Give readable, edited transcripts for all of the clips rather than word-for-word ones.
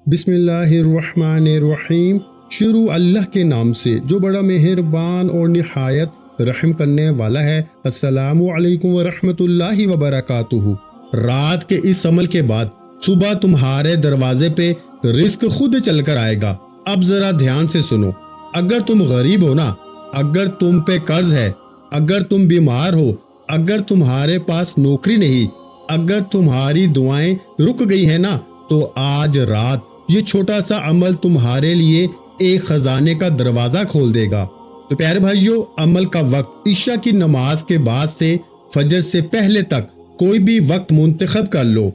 بسم اللہ الرحمن الرحیم۔ شروع اللہ کے نام سے جو بڑا مہربان اور نہایت رحم کرنے والا ہے۔ السلام علیکم ورحمۃ اللہ وبرکاتہ۔ رات کے اس عمل کے بعد صبح تمہارے دروازے پہ رزق خود چل کر آئے گا۔ اب ذرا دھیان سے سنو، اگر تم غریب ہو نا، اگر تم پہ قرض ہے، اگر تم بیمار ہو، اگر تمہارے پاس نوکری نہیں، اگر تمہاری دعائیں رک گئی ہیں نا، تو آج رات یہ چھوٹا سا عمل تمہارے لیے ایک خزانے کا دروازہ کھول دے گا۔ تو پیارے بھائیو، عمل کا وقت عشاء کی نماز کے بعد سے فجر سے پہلے تک کوئی بھی وقت منتخب کر لو۔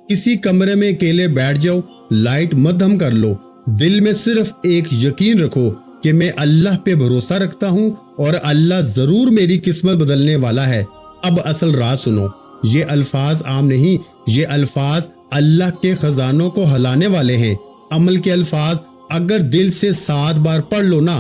کسی کمرے میں اکیلے بیٹھ جاؤ، لائٹ مدھم کر لو، دل میں صرف ایک یقین رکھو کہ میں اللہ پہ بھروسہ رکھتا ہوں اور اللہ ضرور میری قسمت بدلنے والا ہے۔ اب اصل راز سنو، یہ الفاظ عام نہیں، یہ الفاظ اللہ کے خزانوں کو ہلانے والے ہیں۔ عمل کے الفاظ اگر دل سے 7 بار پڑھ لو نا،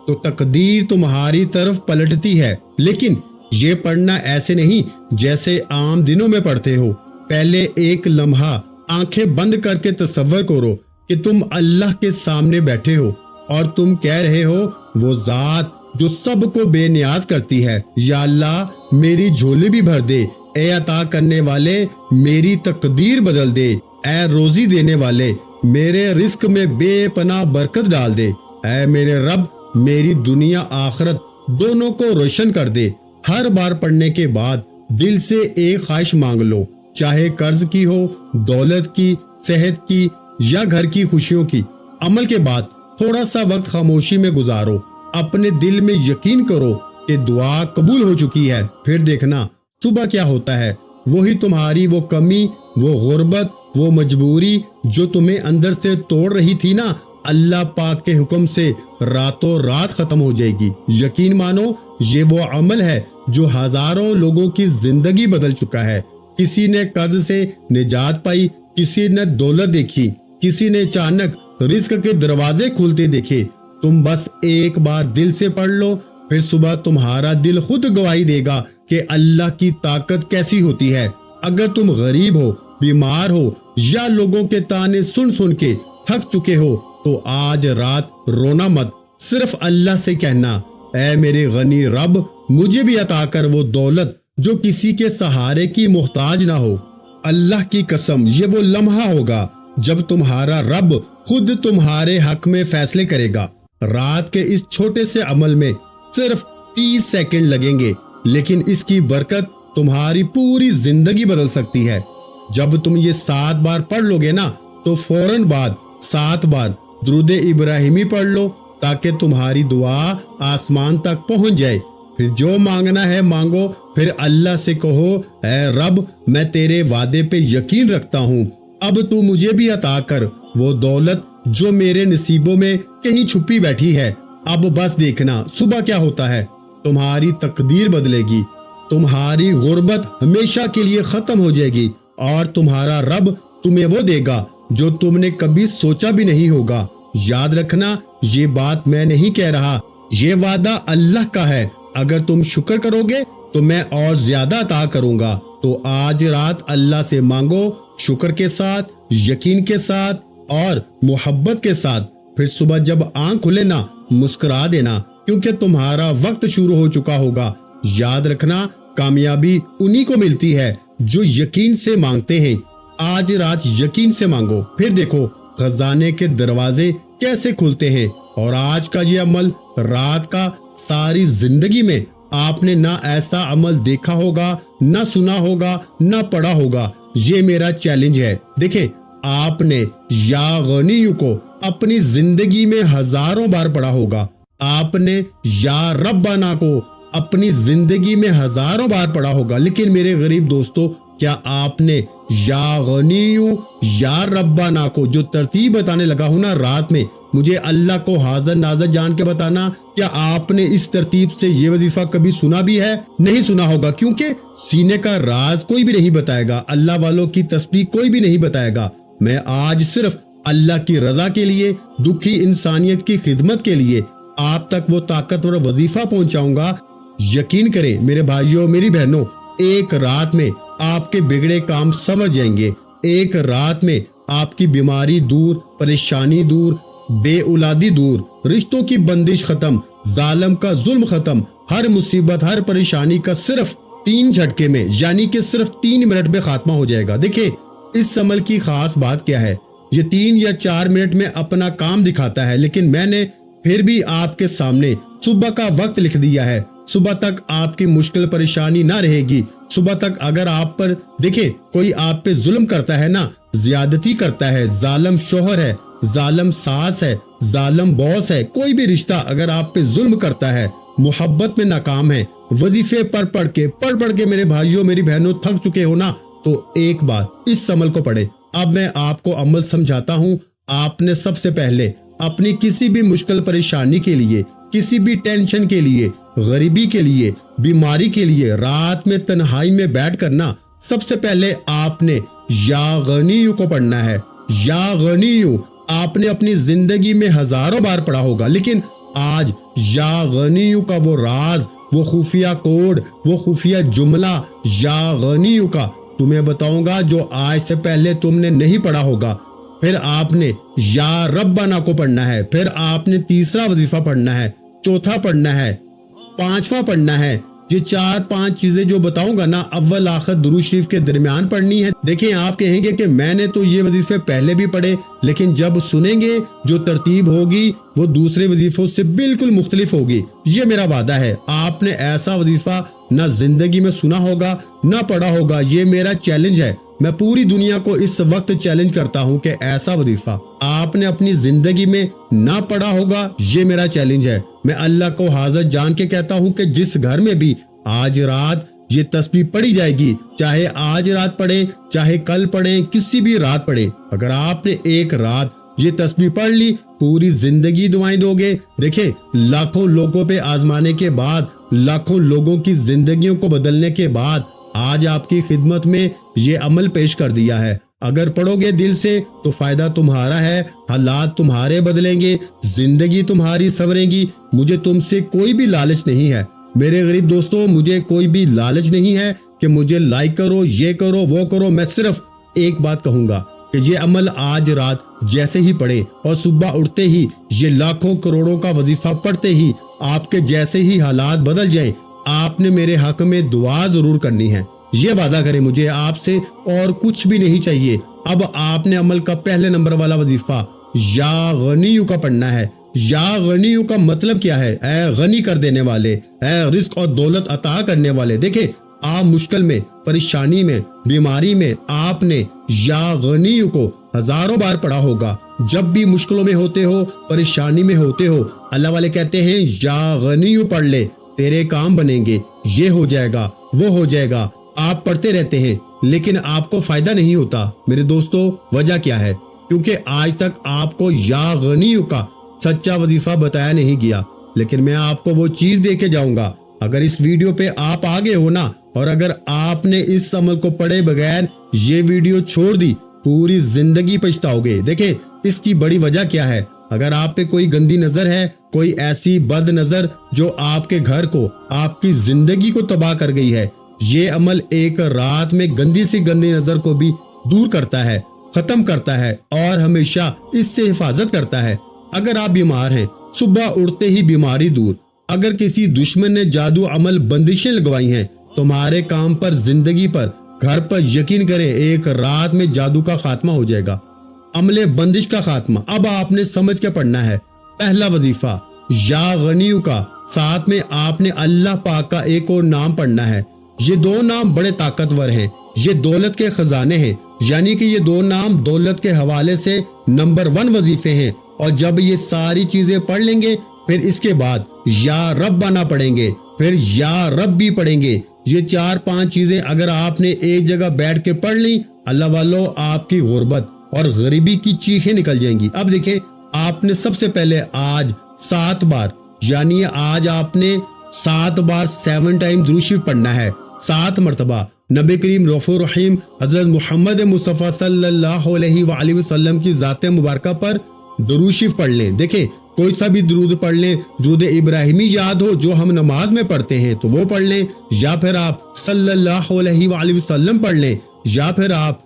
تو تقدیر تمہاری طرف پلٹتی ہے۔ لیکن یہ پڑھنا ایسے نہیں جیسے عام دنوں میں پڑھتے ہو۔ پہلے ایک لمحہ آنکھیں بند کر کے تصور کرو کہ تم اللہ کے سامنے بیٹھے ہو اور تم کہہ رہے ہو، وہ ذات جو سب کو بے نیاز کرتی ہے، یا اللہ میری جھولی بھی بھر دے، اے عطا کرنے والے میری تقدیر بدل دے، اے روزی دینے والے میرے رزق میں بے پناہ برکت ڈال دے، اے میرے رب میری دنیا آخرت دونوں کو روشن کر دے۔ ہر بار پڑھنے کے بعد دل سے ایک خواہش مانگ لو، چاہے قرض کی ہو، دولت کی، صحت کی یا گھر کی خوشیوں کی۔ عمل کے بعد تھوڑا سا وقت خاموشی میں گزارو، اپنے دل میں یقین کرو کہ دعا قبول ہو چکی ہے۔ پھر دیکھنا صبح کیا ہوتا ہے۔ وہی تمہاری وہ کمی، وہ غربت، وہ مجبوری جو تمہیں اندر سے توڑ رہی تھی نا، اللہ پاک کے حکم سے راتوں رات ختم ہو جائے گی۔ یقین مانو، یہ وہ عمل ہے جو ہزاروں لوگوں کی زندگی بدل چکا ہے۔ کسی نے قرض سے نجات پائی، کسی نے دولت دیکھی، کسی نے اچانک رزق کے دروازے کھلتے دیکھے۔ تم بس ایک بار دل سے پڑھ لو، پھر صبح تمہارا دل خود گواہی دے گا کہ اللہ کی طاقت کیسی ہوتی ہے۔ اگر تم غریب ہو، بیمار ہو یا لوگوں کے تانے سن سن کے تھک چکے ہو، تو آج رات رونا مت، صرف اللہ سے کہنا، اے میرے غنی رب مجھے بھی عطا کر وہ دولت جو کسی کے سہارے کی محتاج نہ ہو۔ اللہ کی قسم، یہ وہ لمحہ ہوگا جب تمہارا رب خود تمہارے حق میں فیصلے کرے گا۔ رات کے اس چھوٹے سے عمل میں صرف 30 سیکنڈ لگیں گے، لیکن اس کی برکت تمہاری پوری زندگی بدل سکتی ہے۔ جب تم یہ 7 بار پڑھ لو گے نا، تو فوراً بعد 7 بار درود ابراہیمی پڑھ لو، تاکہ تمہاری دعا آسمان تک پہنچ جائے۔ پھر جو مانگنا ہے مانگو، پھر اللہ سے کہو، اے رب میں تیرے وعدے پہ یقین رکھتا ہوں، اب تو مجھے بھی عطا کر وہ دولت جو میرے نصیبوں میں کہیں چھپی بیٹھی ہے۔ اب بس دیکھنا صبح کیا ہوتا ہے، تمہاری تقدیر بدلے گی، تمہاری غربت ہمیشہ کے لیے ختم ہو جائے گی، اور تمہارا رب تمہیں وہ دے گا جو تم نے کبھی سوچا بھی نہیں ہوگا۔ یاد رکھنا، یہ بات میں نہیں کہہ رہا، یہ وعدہ اللہ کا ہے۔ اگر تم شکر کرو گے تو میں اور زیادہ عطا کروں گا۔ تو آج رات اللہ سے مانگو، شکر کے ساتھ، یقین کے ساتھ اور محبت کے ساتھ۔ پھر صبح جب آنکھ کھلے نا، مسکرا دینا، کیونکہ تمہارا وقت شروع ہو چکا ہوگا۔ یاد رکھنا، کامیابی انہی کو ملتی ہے جو یقین سے مانگتے ہیں۔ آج رات یقین سے مانگو، پھر دیکھو خزانے کے دروازے کیسے کھلتے ہیں۔ اور آج کا یہ عمل رات کا ساری زندگی میں آپ نے نہ ایسا عمل دیکھا ہوگا، نہ سنا ہوگا، نہ پڑھا ہوگا۔ یہ میرا چیلنج ہے۔ دیکھیں، آپ نے یا غنیو کو اپنی زندگی میں ہزاروں بار پڑھا ہوگا، آپ نے یا ربنا کو اپنی زندگی میں ہزاروں بار پڑھا ہوگا، لیکن میرے غریب دوستو، کیا آپ نے یا غنیو یا ربنا کو جو ترتیب بتانے لگا ہوں نا رات میں، مجھے اللہ کو حاضر ناظر جان کے بتانا، کیا آپ نے اس ترتیب سے یہ وظیفہ کبھی سنا بھی ہے؟ نہیں سنا ہوگا، کیونکہ سینے کا راز کوئی بھی نہیں بتائے گا، اللہ والوں کی تسبیح کوئی بھی نہیں بتائے گا۔ میں آج صرف اللہ کی رضا کے لیے، دکھی انسانیت کی خدمت کے لیے آپ تک وہ طاقتور وظیفہ پہنچاؤں گا۔ یقین کریں میرے بھائیوں، میری بہنوں، ایک رات میں آپ کے بگڑے کام سمجھ جائیں گے، ایک رات میں آپ کی بیماری دور، پریشانی دور، بے اولادی دور، رشتوں کی بندش ختم، ظالم کا ظلم ختم، ہر مصیبت ہر پریشانی کا صرف 3 جھٹکے میں یعنی کہ صرف 3 منٹ میں خاتمہ ہو جائے گا۔ دیکھیں اس عمل کی خاص بات کیا ہے، یہ 3 یا 4 منٹ میں اپنا کام دکھاتا ہے، لیکن میں نے پھر بھی آپ کے سامنے صبح کا وقت لکھ دیا ہے۔ صبح تک آپ کی مشکل پریشانی نہ رہے گی۔ صبح تک اگر آپ پر دیکھیں کوئی آپ پہ ظلم کرتا ہے نا، زیادتی کرتا ہے، ظالم شوہر ہے، ظالم ساس ہے، ظالم باس ہے، کوئی بھی رشتہ اگر آپ پہ ظلم کرتا ہے، محبت میں ناکام ہے، وظیفے پڑھ کے میرے بھائیوں میری بہنوں تھک چکے ہو نا، تو ایک بار اس عمل کو پڑھے۔ اب میں آپ کو عمل سمجھاتا ہوں۔ آپ نے سب سے پہلے اپنی کسی بھی مشکل پریشانی کے لیے، کسی بھی ٹینشن کے لیے، غریبی کے لیے، بیماری کے لیے رات میں تنہائی میں بیٹھ کر نا، سب سے پہلے آپ نے یا غنیو کو پڑھنا ہے۔ یا غنیو آپ نے اپنی زندگی میں ہزاروں بار پڑھا ہوگا، لیکن آج یا غنیو کا وہ راز، وہ خفیہ کوڈ، وہ خفیہ جملہ یا غنیو کا تمہیں بتاؤں گا، جو آج سے پہلے تم نے نہیں پڑھا ہوگا۔ پھر آپ نے یا ربنا کو پڑھنا ہے، پھر آپ نے تیسرا وظیفہ پڑھنا ہے، چوتھا پڑھنا ہے، پانچواں پڑھنا ہے۔ یہ 4-5 چیزیں جو بتاؤں گا نا، اول آخر درود شریف کے درمیان پڑھنی ہے۔ دیکھیں آپ کہیں گے کہ میں نے تو یہ وظیفے پہلے بھی پڑھے، لیکن جب سنیں گے جو ترتیب ہوگی وہ دوسرے وظیفوں سے بالکل مختلف ہوگی۔ یہ میرا وعدہ ہے، آپ نے ایسا وظیفہ نہ زندگی میں سنا ہوگا نہ پڑھا ہوگا۔ یہ میرا چیلنج ہے، میں پوری دنیا کو اس وقت چیلنج کرتا ہوں کہ ایسا وظیفہ آپ نے اپنی زندگی میں نہ پڑھا ہوگا۔ یہ میرا چیلنج ہے۔ میں اللہ کو حاضر جان کے کہتا ہوں کہ جس گھر میں بھی آج رات یہ تسبیح پڑھی جائے گی، چاہے آج رات پڑھیں چاہے کل پڑھیں، کسی بھی رات پڑھیں، اگر آپ نے ایک رات یہ تسبیح پڑھ لی، پوری زندگی دعائیں دو گے۔ دیکھیں لاکھوں لوگوں پہ آزمانے کے بعد، لاکھوں لوگوں کی زندگیوں کو بدلنے کے بعد آج آپ کی خدمت میں یہ عمل پیش کر دیا ہے۔ اگر پڑھو گے دل سے تو فائدہ تمہارا ہے، حالات تمہارے بدلیں گے، زندگی تمہاری سنورے گی۔ مجھے تم سے کوئی بھی لالچ نہیں ہے میرے غریب دوستوں، مجھے کوئی بھی لالچ نہیں ہے کہ مجھے لائک کرو، یہ کرو، وہ کرو۔ میں صرف ایک بات کہوں گا کہ یہ عمل آج رات جیسے ہی پڑھے اور صبح اٹھتے ہی یہ لاکھوں کروڑوں کا وظیفہ پڑھتے ہی آپ کے جیسے ہی حالات بدل جائیں، آپ نے میرے حق میں دعا ضرور کرنی ہے۔ یہ وعدہ کریں، مجھے آپ سے اور کچھ بھی نہیں چاہیے۔ اب آپ نے عمل کا پہلے نمبر والا وظیفہ یا غنیو کا پڑھنا ہے۔ یا غنیو کا مطلب کیا ہے؟ اے غنی کر دینے والے، اے رزق اور دولت عطا کرنے والے۔ دیکھیں آپ مشکل میں، پریشانی میں، بیماری میں آپ نے یا غنیو کو ہزاروں بار پڑھا ہوگا۔ جب بھی مشکلوں میں ہوتے ہو، پریشانی میں ہوتے ہو، اللہ والے کہتے ہیں یا غنیو پڑھ لے، تیرے کام بنیں گے، یہ ہو جائے گا، وہ ہو جائے گا۔ آپ پڑھتے رہتے ہیں لیکن آپ کو فائدہ نہیں ہوتا۔ میرے دوستو وجہ کیا ہے؟ کیونکہ آج تک آپ کو یا غنیو کا سچا وظیفہ بتایا نہیں گیا، لیکن میں آپ کو وہ چیز دے کے جاؤں گا۔ اگر اس ویڈیو پہ آپ آگے ہو نا، اور اگر آپ نے اس عمل کو پڑھے بغیر یہ ویڈیو چھوڑ دی، پوری زندگی پچھتاؤ گے۔ دیکھیں اس کی بڑی وجہ کیا ہے؟ اگر آپ پہ کوئی گندی نظر ہے، کوئی ایسی بد نظر جو آپ کے گھر کو، آپ کی زندگی کو تباہ کر گئی ہے، یہ عمل ایک رات میں گندی سی گندی نظر کو بھی دور کرتا ہے، ختم کرتا ہے اور ہمیشہ اس سے حفاظت کرتا ہے۔ اگر آپ بیمار ہیں، صبح اٹھتے ہی بیماری دور۔ اگر کسی دشمن نے جادو عمل بندشیں لگوائی ہیں تمہارے کام پر، زندگی پر، گھر پر، یقین کریں ایک رات میں جادو کا خاتمہ ہو جائے گا، عمل بندش کا خاتمہ۔ اب آپ نے سمجھ کے پڑھنا ہے پہلا وظیفہ یا غنیو کا، ساتھ میں آپ نے اللہ پاک کا ایک اور نام پڑھنا ہے۔ یہ 2 نام بڑے طاقتور ہیں، یہ دولت کے خزانے ہیں، یعنی کہ یہ 2 نام دولت کے حوالے سے نمبر 1 وظیفے ہیں۔ اور جب یہ ساری چیزیں پڑھ لیں گے، پھر اس کے بعد یا ربنا پڑھیں گے، پھر یا رب بھی پڑھیں گے۔ یہ 4-5 چیزیں اگر آپ نے ایک جگہ بیٹھ کے پڑھ لی، اللہ والو آپ کی غربت اور غریبی کی چیخیں نکل جائیں گی۔ اب دیکھیں آپ نے سب سے پہلے آج 7 بار، یعنی آج آپ نے 7 بار 7 ٹائم درود شریف پڑھنا ہے، 7 مرتبہ نبی کریم رؤوف الرحیم حضرت محمد مصطفیٰ صلی اللہ علیہ وآلہ وسلم کی ذات مبارکہ پر درود شریف پڑھ لیں۔ دیکھیں کوئی سا بھی درود پڑھ لیں، درود ابراہیمی یاد ہو جو ہم نماز میں پڑھتے ہیں تو وہ پڑھ لیں، یا پھر آپ صلی اللہ علیہ وآلہ وسلم پڑھ لیں، یا پھر آپ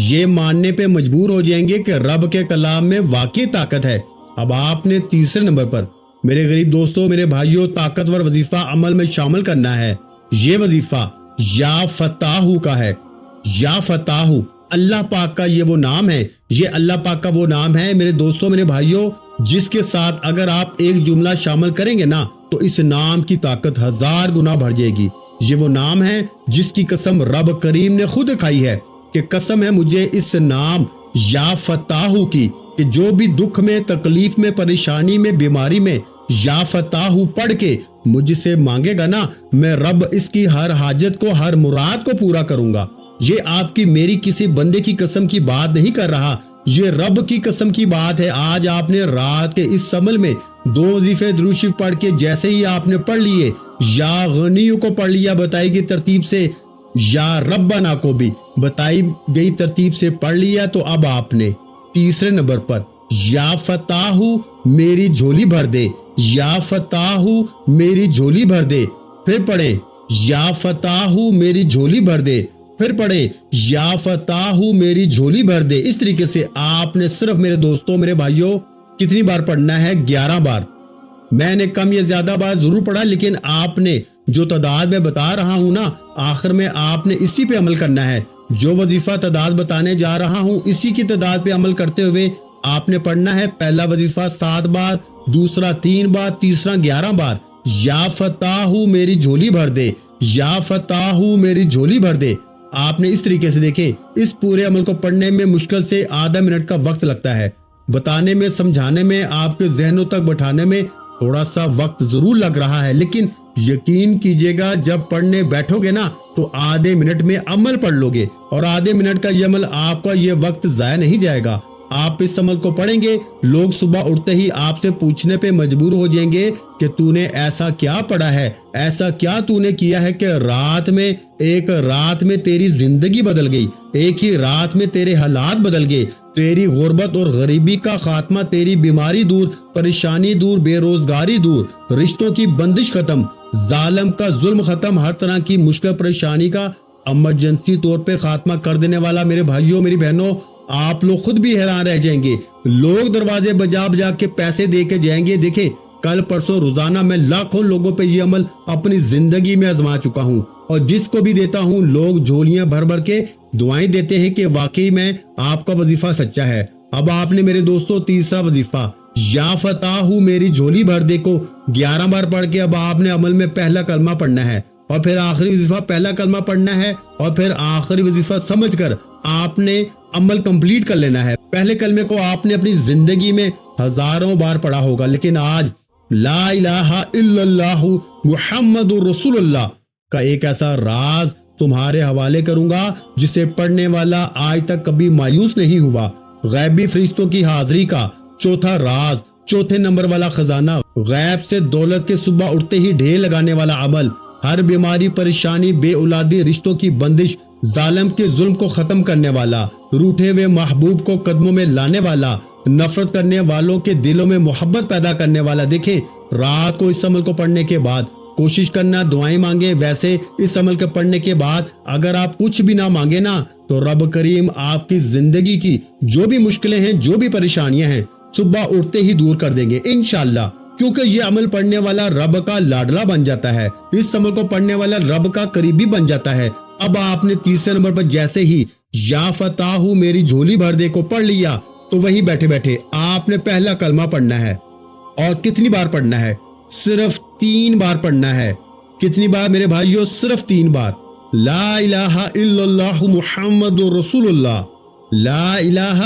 یہ ماننے پہ مجبور ہو جائیں گے کہ رب کے کلام میں واقعی طاقت ہے۔ اب آپ نے تیسرے نمبر پر میرے غریب دوستوں، میرے بھائیوں، طاقتور وظیفہ عمل میں شامل کرنا ہے۔ یہ وظیفہ یا فتاح کا ہے۔ یا فتاح اللہ پاک کا یہ وہ نام ہے، یہ اللہ پاک کا وہ نام ہے میرے دوستوں، میرے بھائیوں، جس کے ساتھ اگر آپ ایک جملہ شامل کریں گے نا تو اس نام کی طاقت 1000 گنا بڑھ جائے گی۔ یہ وہ نام ہے جس کی قسم رب کریم نے خود کھائی ہے کہ قسم ہے مجھے اس نام یا فتاح کی کہ جو بھی دکھ میں، تکلیف میں، پریشانی میں، بیماری میں یا فتاح پڑھ کے مجھ سے مانگے گا نا، میں رب اس کی ہر حاجت کو، ہر مراد کو پورا کروں گا۔ یہ آپ کی میری کسی بندے کی قسم کی بات نہیں کر رہا، یہ رب کی قسم کی بات ہے۔ آج آپ نے رات کے اس عمل میں 2 وظیفے درود شریف پڑھ کے جیسے ہی آپ نے پڑھ لیے، یا غنیوں کو پڑھ لیا بتائی گئی ترتیب سے، یا ربنا کو بھی بتائی گئی ترتیب سے پڑھ لیا، تو اب آپ نے تیسرے نمبر پر یا فتاح میری جھولی بھر دے، یا فتاح میری جھولی بھر دے، پھر پڑھیں یا فتاح میری جھولی بھر دے، پھر پڑھیں یا فتاح میری جھولی بھر دے۔ اس طریقے سے آپ نے صرف میرے دوستوں، میرے بھائیوں، کتنی بار پڑھنا ہے؟ 11 بار۔ میں نے کم یا زیادہ بار ضرور پڑھا، لیکن آپ نے جو تعداد میں بتا رہا ہوں نا، آخر میں آپ نے اسی پہ عمل کرنا ہے۔ جو وظیفہ تعداد بتانے جا رہا ہوں اسی کی تعداد پہ عمل کرتے ہوئے آپ نے پڑھنا ہے۔ پہلا وظیفہ 7 بار، دوسرا 3 بار، تیسرا 11 بار۔ یا فتاح میری جھولی بھر دے، یا فتاح میری جھولی بھر دے۔ آپ نے اس طریقے سے دیکھیں، اس پورے عمل کو پڑھنے میں مشکل سے آدھا منٹ کا وقت لگتا ہے۔ بتانے میں، سمجھانے میں، آپ کے ذہنوں تک بٹھانے میں تھوڑا سا وقت ضرور لگ رہا ہے، لیکن یقین کیجئے گا جب پڑھنے بیٹھو گے نا تو آدھے منٹ میں عمل پڑھ لو گے، اور آدھے منٹ کا یہ عمل آپ کا یہ وقت ضائع نہیں جائے گا۔ آپ اس عمل کو پڑھیں گے، لوگ صبح اٹھتے ہی آپ سے پوچھنے پہ مجبور ہو جائیں گے کہ تو نے ایسا کیا پڑھا ہے، ایسا کیا تو نے کیا ہے کہ ایک رات میں تیری زندگی بدل گئی، ایک ہی رات میں تیرے حالات بدل گئے، تیری غربت اور غریبی کا خاتمہ، تیری بیماری دور، پریشانی دور، بے روزگاری دور، رشتوں کی بندش ختم، ظالم کا ظلم ختم، ہر طرح کی مشکل پریشانی کا ایمرجنسی طور پہ خاتمہ کر دینے والا۔ میرے بھائیوں، میری بہنوں، آپ لوگ خود بھی حیران رہ جائیں گے، لوگ دروازے بجا بجا کے پیسے دے کے جائیں گے۔ دیکھیں، کل پرسوں روزانہ میں لاکھوں لوگوں پہ یہ عمل اپنی زندگی میں آزما چکا ہوں، اور جس کو بھی دیتا ہوں لوگ جھولیاں بھر بھر کے دعائیں دیتے ہیں کہ واقعی میں آپ کا وظیفہ سچا ہے۔ اب آپ نے میرے دوستوں تیسرا وظیفہ یا فتاح میری جھولی بھر دے کو 11 بار پڑھ کے اب آپ نے عمل میں پہلا کلمہ پڑھنا ہے، اور پھر آخری وظیفہ پہلا کلمہ پڑھنا ہے، اور پھر آخری وظیفہ سمجھ کر آپ نے عمل کمپلیٹ کر لینا ہے۔ پہلے کلمے کو آپ نے اپنی زندگی میں ہزاروں بار پڑھا ہوگا، لیکن آج لا الہ الا اللہ محمد رسول اللہ کا ایک ایسا راز تمہارے حوالے کروں گا جسے پڑھنے والا آج تک کبھی مایوس نہیں ہوا۔ غیبی فرشتوں کی حاضری کا چوتھا راز، چوتھے نمبر والا خزانہ، غیب سے دولت کے صبح اٹھتے ہی ڈھیر لگانے والا عمل، ہر بیماری، پریشانی، بے اولادی، رشتوں کی بندش، ظالم کے ظلم کو ختم کرنے والا، روٹھے ہوئے محبوب کو قدموں میں لانے والا، نفرت کرنے والوں کے دلوں میں محبت پیدا کرنے والا۔ دیکھیں، رات کو اس عمل کو پڑھنے کے بعد کوشش کرنا دعائیں مانگے۔ ویسے اس عمل کے پڑھنے کے بعد اگر آپ کچھ بھی نہ مانگے نا تو رب کریم آپ کی زندگی کی جو بھی مشکلیں ہیں، جو بھی پریشانیاں ہیں، صبح اٹھتے ہی دور کر دیں گے انشاءاللہ، کیونکہ یہ عمل پڑھنے والا رب کا لاڈلا بن جاتا ہے، اس عمل کو پڑھنے والا رب کا قریبی بن جاتا ہے۔ اب آپ نے تیسرے نمبر پر جیسے ہی یا فتاح میری جھولی بھر دے کو پڑھ لیا تو وہی بیٹھے بیٹھے آپ نے پہلا کلمہ پڑھنا ہے، اور کتنی بار پڑھنا ہے؟ صرف 3 بار پڑھنا ہے۔ کتنی بار میرے بھائیوں؟ صرف 3 بار۔ لا الہ الا اللہ محمد رسول اللہ، لا الہ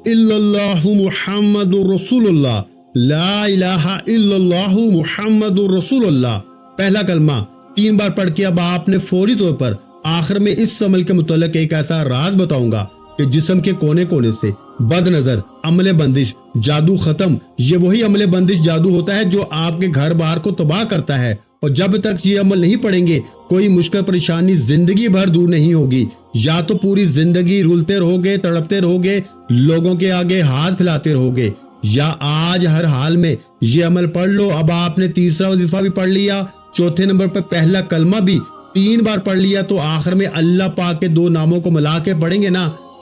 الا اللہ محمد رسول اللہ، لا الہ الا اللہ محمد رسول اللہ۔ پہلا کلمہ 3 بار پڑھ کے اب آپ نے فوری طور پر آخر میں اس عمل کے متعلق ایک ایسا راز بتاؤں گا کہ جسم کے کونے کونے سے بد نظر، عمل بندش، جادو ختم۔ یہ وہی عمل بندش جادو ہوتا ہے جو آپ کے گھر بار کو تباہ کرتا ہے، اور جب تک یہ عمل نہیں پڑھیں گے کوئی مشکل پریشانی زندگی بھر دور نہیں ہوگی۔ یا تو پوری زندگی رولتے رہوگے، تڑپتے رہوگے، لوگوں کے آگے ہاتھ پھیلاتے رہوگے، یا آج ہر حال میں یہ عمل پڑھ لو۔ اب آپ نے تیسرا وظیفہ بھی پڑھ لیا، چوتھے نمبر پر پہلا کلمہ بھی 3 بار پڑھ لیا، تو آخر میں اللہ پاک کے 2 ناموں کو ملا کے پڑھیں گے نا